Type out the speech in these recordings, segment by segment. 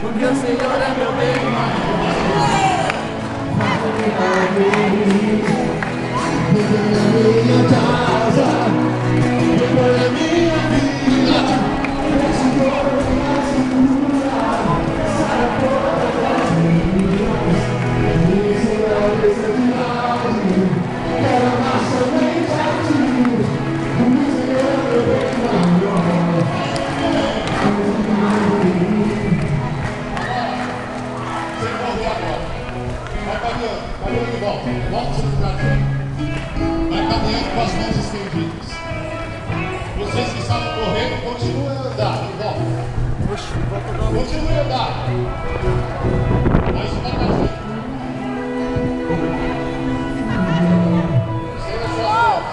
porque o Senhor é meu bem maior. Minha casa, a minha vida, esse corpo na cintura, sai fora das minhas, quero amar somente a ti, o Senhor é bem maior. Sem correr agora, vai caminhando de volta, volta para o seu lugar de volta. Vai caminhando com as mãos estendidas. Vocês que estavam correndo, continuem a andar de volta. Continuem a andar. Mais devagarzinho. Estenda suas mãos.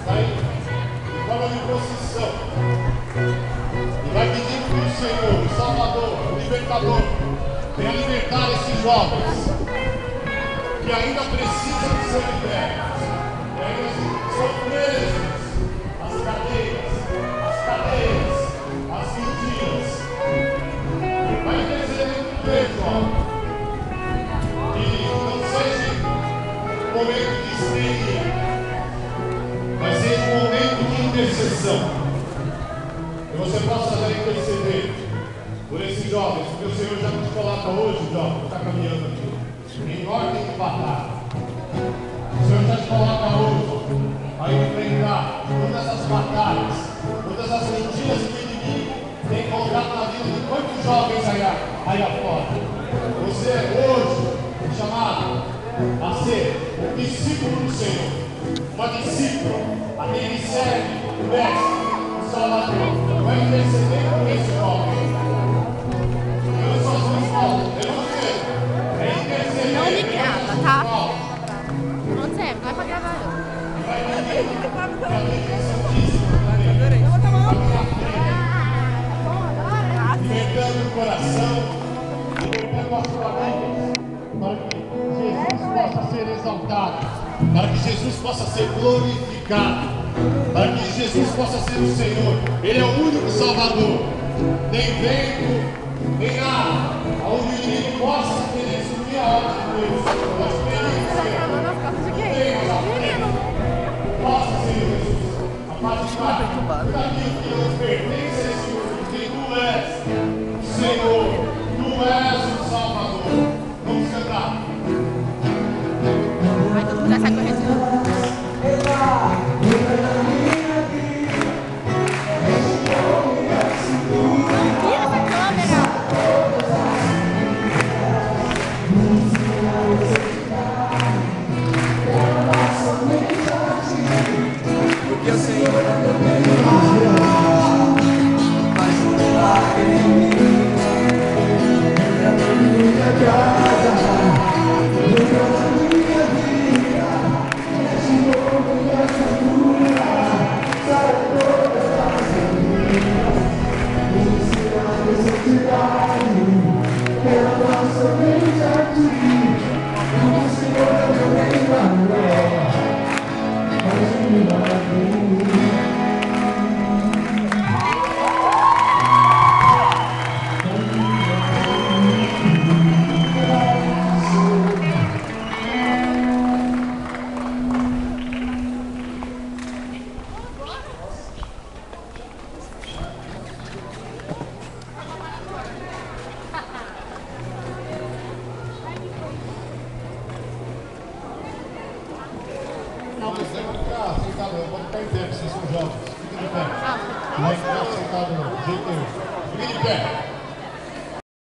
Vai em forma de procissão. E vai pedindo que o Senhor, o Salvador, o Libertador, venha libertar esses jovens que ainda precisam ser libertos, que ainda são presos às cadeias, às mentiras. Vai interceder por Deus, jovem, que não seja um momento de histeria, mas seja um momento de intercessão. Que você possa já interceder por esses jovens, porque o Senhor já nos coloca hoje, jovem, que está caminhando aqui, em ordem de batalha. O Senhor já te coloca hoje a enfrentar todas as batalhas, todas as mentiras que o inimigo tem colocado na vida de quantos jovens aí afora. Você é hoje chamado a ser um discípulo do Senhor, uma discípula, a quem ele serve, o mestre, o Salvador. Vai interceder por esse jovem. Eu sou sua não me grava, tá? Não serve, não é pra gravar não. Libertando o coração, libertando as famílias, para que Jesus possa ser exaltado, para que Jesus possa ser glorificado, para que Jesus possa ser o Senhor. Ele é o único Salvador. Nem vento, nem nada, aonde o inimigo possa querer subir a ordem de Deus. Nós possa ser Jesus, a participar daquilo que nos pertence a esse mundo, que tu és o Senhor, tu és o Salvador. Vamos cantar. Vai todo mundo já sai correndo. Porque o Senhor é meu bem maior. Faz um milagre em mim. Entra na minha casa, entra na minha vida. Mexe novo nessa cura, sai todas as meninas. Ensina a necessidade, quero amar somente a ti. O Senhor é meu bem maior. Faz um milagre em mim. Vocês vão ficar sentados, eu vou ficar em pé, vocês são jovens. Fiquem de pé. Não vai ficar sentado não, de jeito nenhum. Fiquem de pé.